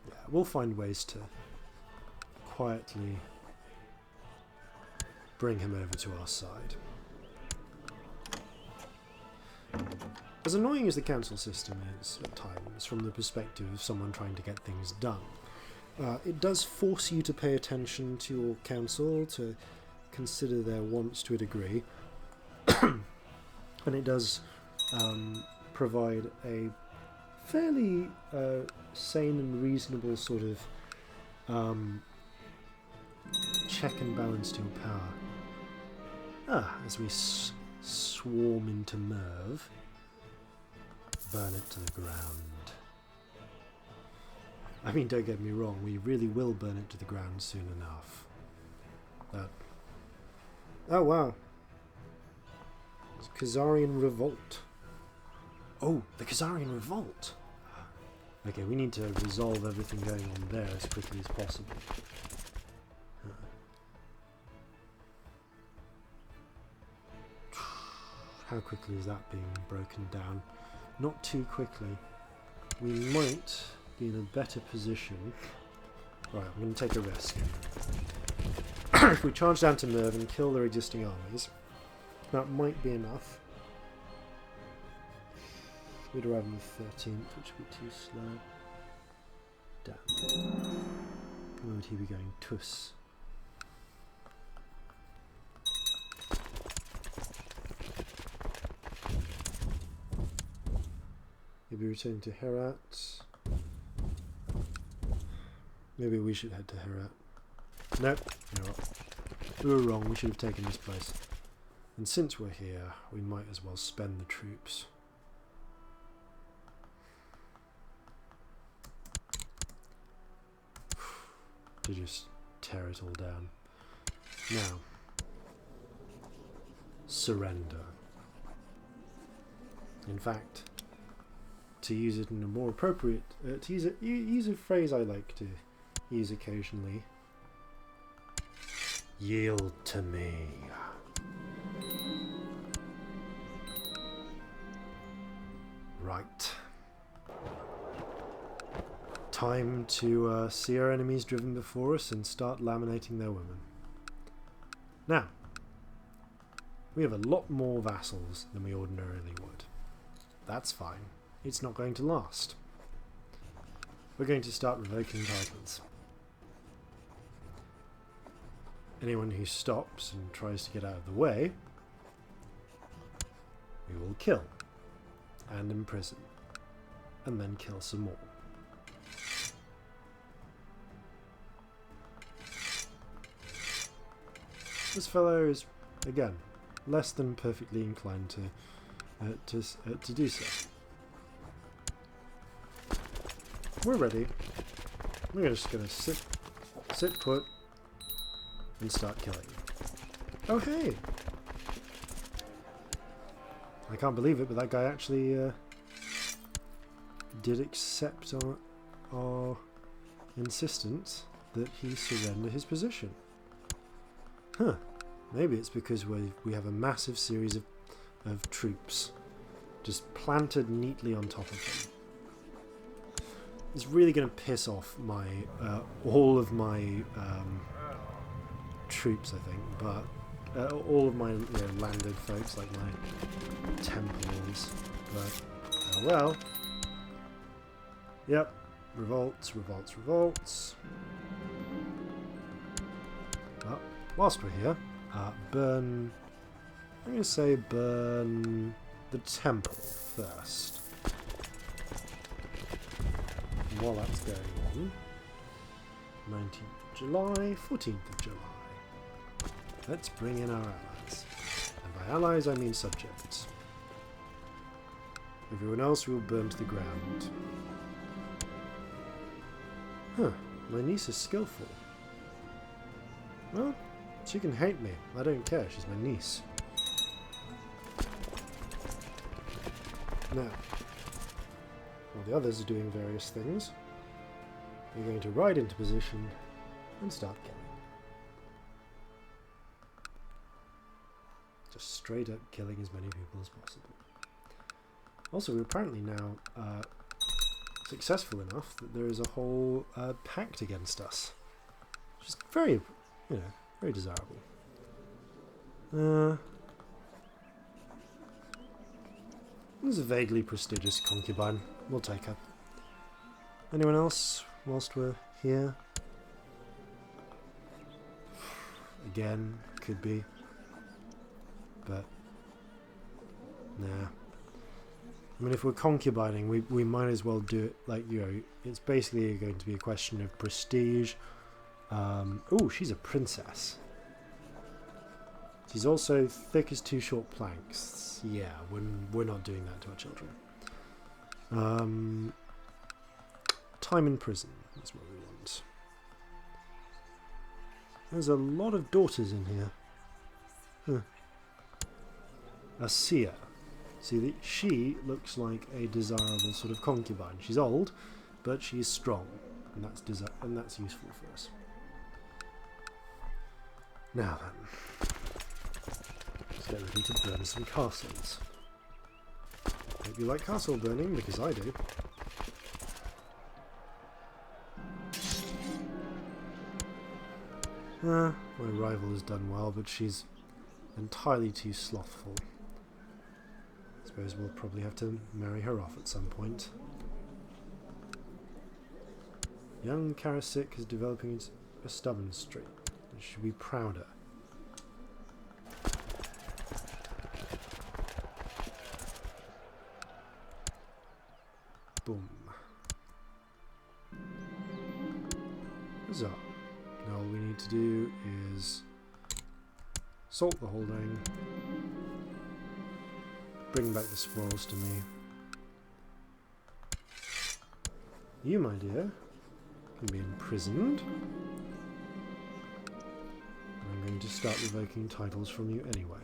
yeah, we'll find ways to quietly bring him over to our side. As annoying as the council system is at times, from the perspective of someone trying to get things done, it does force you to pay attention to your council, to consider their wants to a degree, and it does provide a fairly sane and reasonable sort of check and balance to your power. As we swarm into Merv, burn it to the ground. I mean, don't get me wrong, we really will burn it to the ground soon enough. But... oh, wow. It's Khazarian Revolt. Oh, the Khazarian Revolt! Okay, we need to resolve everything going on there as quickly as possible. How quickly is that being broken down? Not too quickly. We might be in a better position. Right, I'm going to take a risk. If we charge down to Merv and kill their existing armies, that might be enough. We'd arrive on the 13th, which would be too slow. Damn. Where would he be going? Tuss. He'll be returning to Herat. Maybe we should head to Herat. Nope, you know what? We were wrong, we should have taken this place. And since we're here, we might as well spend the troops. To just tear it all down. Now, surrender. In fact, to use it in a more appropriate, to use a phrase I like to use occasionally, yield to me. Right. Time to see our enemies driven before us and start laminating their women. Now, we have a lot more vassals than we ordinarily would. That's fine. It's not going to last. We're going to start revoking titles. Anyone who stops and tries to get out of the way, we will kill and imprison, and then kill some more. This fellow is, again, less than perfectly inclined to do so. We're ready. We're just going to sit put and start killing. Oh hey! I can't believe it, but that guy actually did accept our insistence that he surrender his position. Huh. Maybe it's because we have a massive series of troops just planted neatly on top of him. It's really going to piss off my all of my troops, I think, but all of my landed folks, like my temples. But oh well. Yep. Revolts, revolts, revolts. Well, whilst we're here, burn. I'm going to say burn the temple first. And while that's going on, 19th of July, 14th of July. Let's bring in our allies. And by allies, I mean subjects. Everyone else will burn to the ground. Huh, my niece is skillful. Well, she can hate me. I don't care, she's my niece. Now, while the others are doing various things, we're going to ride into position and start killing. Just straight up killing as many people as possible. Also, we're apparently now successful enough that there is a whole pact against us, which is very, very desirable. This is a vaguely prestigious concubine. We'll take her. Anyone else whilst we're here? Again, could be. But nah. I mean, if we're concubining, we might as well do it like, it's basically going to be a question of prestige. Oh, she's a princess. She's also thick as two short planks. Yeah, we're not doing that to our children. Time in prison is what we want. There's a lot of daughters in here. Huh. Asia. See, she looks like a desirable sort of concubine. She's old, but she's strong, and that's useful for us. Now then, let's get ready to burn some castles. Hope you like castle burning, because I do. My rival has done well, but she's entirely too slothful. I suppose we'll probably have to marry her off at some point. Young Karasik is developing a stubborn streak. We should be prouder. Boom. Huzzah. Now all we need to do is salt the holding, bring back the spoils to me. You, my dear, can be imprisoned. And I'm going to start revoking titles from you anyway.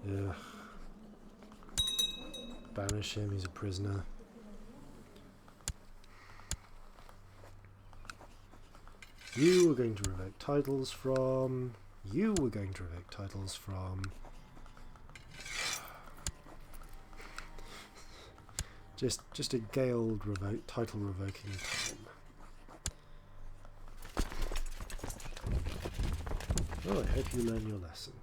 Ugh. Banish him, he's a prisoner. You were going to revoke titles from... You were going to revoke titles from... Just a gale title revoking time. Oh, I hope you learn your lesson.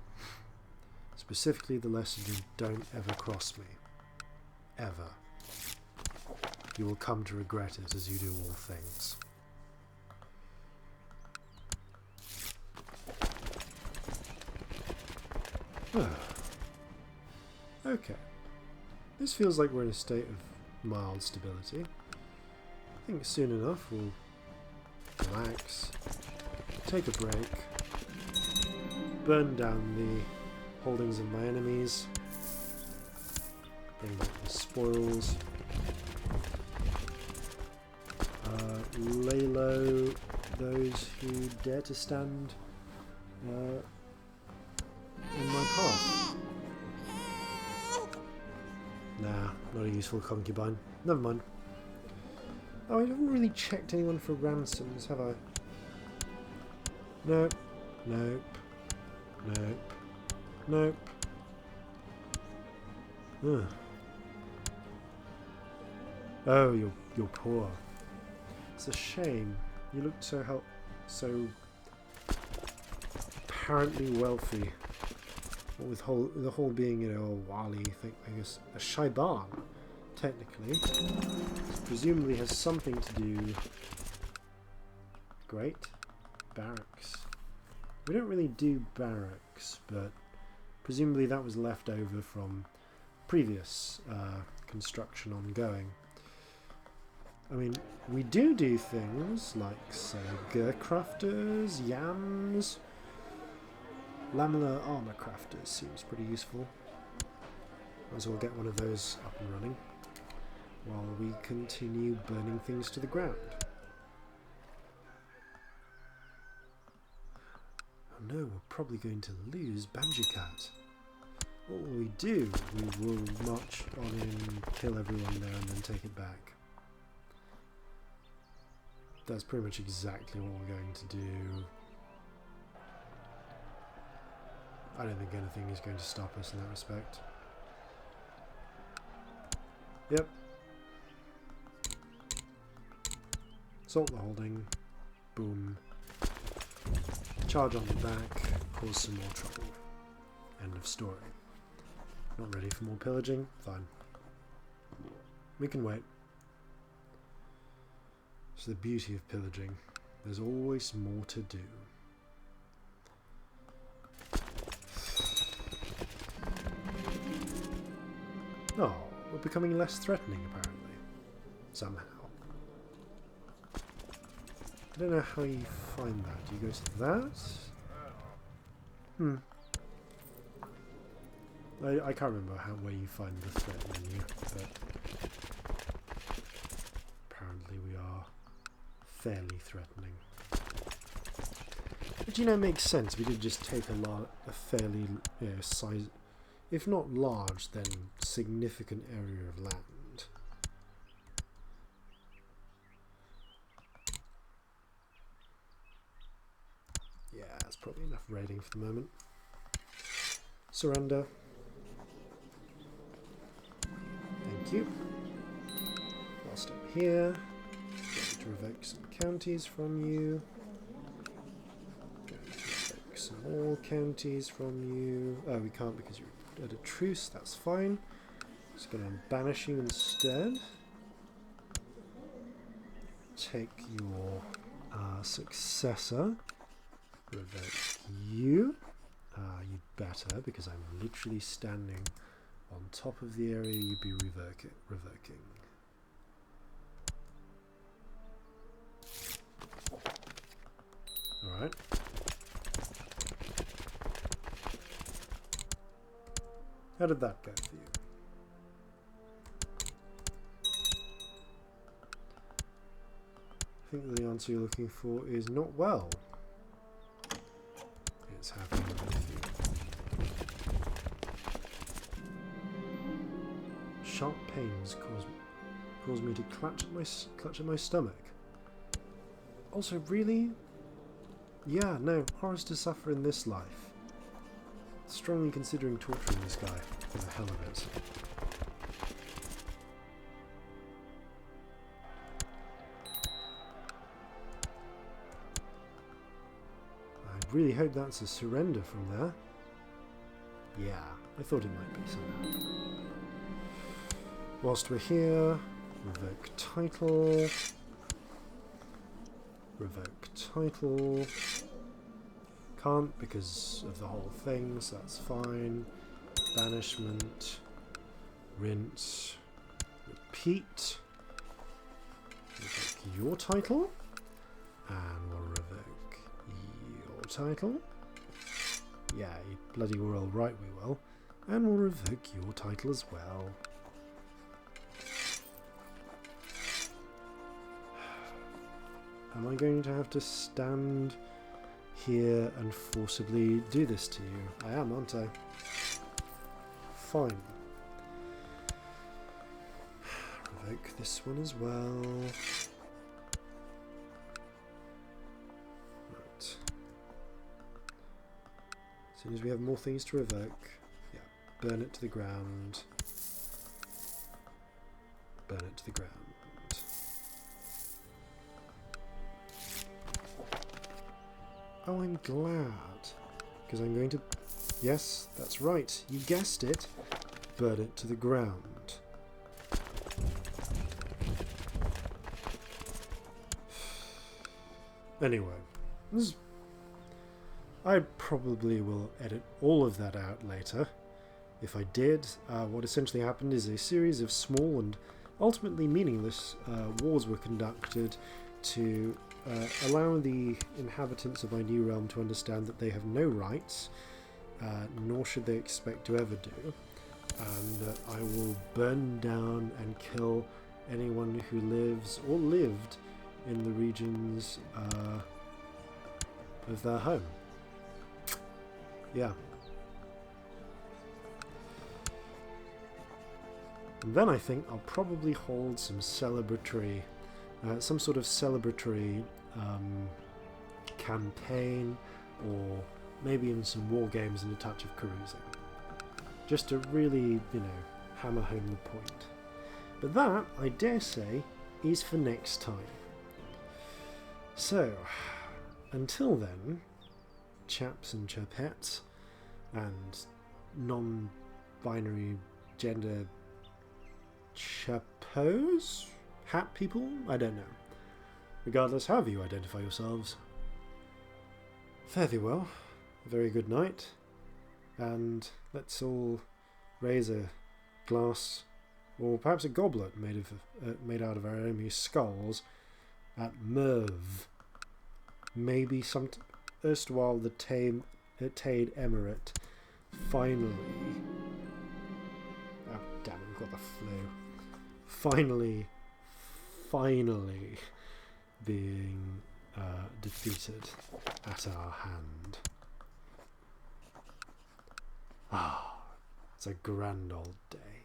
Specifically the lesson of don't ever cross me. Ever. You will come to regret it as you do all things. Okay. This feels like we're in a state of mild stability. I think soon enough we'll relax, take a break, burn down the holdings of my enemies, bring back the spoils, lay low those who dare to stand in my path. Nah, not a useful concubine. Never mind. Oh, I haven't really checked anyone for ransoms, have I? Nope. Nope. Nope. Nope. Ugh. Oh, you're poor. It's a shame. You looked so apparently wealthy. What with the whole being, you know, a Wali thing, I guess a Shaiban, technically. Presumably has something to do. Great. Barracks. We don't really do barracks, but presumably that was left over from previous construction ongoing. I mean, we do things like, say, Gurcrafters, Yams. Lamellar armor crafters seems pretty useful. Might as well get one of those up and running while we continue burning things to the ground. Oh no, we're probably going to lose Banjikat. What will we do? We will march on in, kill everyone there, and then take it back. That's pretty much exactly what we're going to do. I don't think anything is going to stop us in that respect. Yep. Salt the holding. Boom. Charge on the back. Cause some more trouble. End of story. Not ready for more pillaging? Fine. We can wait. It's the beauty of pillaging. There's always more to do. Oh, we're becoming less threatening, apparently. Somehow. I don't know how you find that. Do you go to that? I can't remember where you find the threat menu, but apparently we are fairly threatening. Which, you know, makes sense. We did just take a fairly, you know, size, if not large, then significant area of land. Yeah, that's probably enough raiding for the moment. Surrender. Thank you. Whilst I'm here, going to revoke some counties from you. Going to revoke some more counties from you. Oh, we can't because you're at a truce. That's fine. Just going to banish you instead. Take your successor. Revoke you. You'd better, because I'm literally standing on top of the area you'd be revoking. Alright. How did that go for you? I think the answer you're looking for is not well. It's happening with you. Sharp pains cause me to clutch at my stomach. Also, really? Yeah, no, horrors to suffer in this life. Strongly considering torturing this guy for the hell of it. I really hope that's a surrender from there. Yeah, I thought it might be somehow. Whilst we're here, revoke title. Revoke title. Can't because of the whole thing, so that's fine. Banishment. Rinse. Repeat. Revoke your title. And we'll revoke your title. Yeah, you bloody well right we will. And we'll revoke your title as well. Am I going to have to stand here and forcibly do this to you? I am, aren't I? Fine. Revoke this one as well. Right. As soon as we have more things to revoke, yeah, burn it to the ground. Burn it to the ground. Oh, I'm glad, because I'm going to... Yes, that's right, you guessed it. Burn it to the ground. Anyway, I probably will edit all of that out later. If I did, what essentially happened is a series of small and ultimately meaningless wars were conducted to allow the inhabitants of my new realm to understand that they have no rights, nor should they expect to ever do, and that I will burn down and kill anyone who lives or lived in the regions of their home. Yeah. And then I think I'll probably hold some celebratory some sort of celebratory campaign, or maybe even some war games and a touch of carousing, just to really, you know, hammer home the point. But that, I dare say, is for next time. So, until then, chaps and chapettes, and non-binary gender chapos? Hat people? I don't know. Regardless, however you identify yourselves, fare thee well, a very good night, and let's all raise a glass, or perhaps a goblet made out of our enemy's skulls, at Merv. Maybe some erstwhile the Tade Emirate finally... Oh damn it, we've got the flu. Finally being defeated at our hand. Ah, it's a grand old day.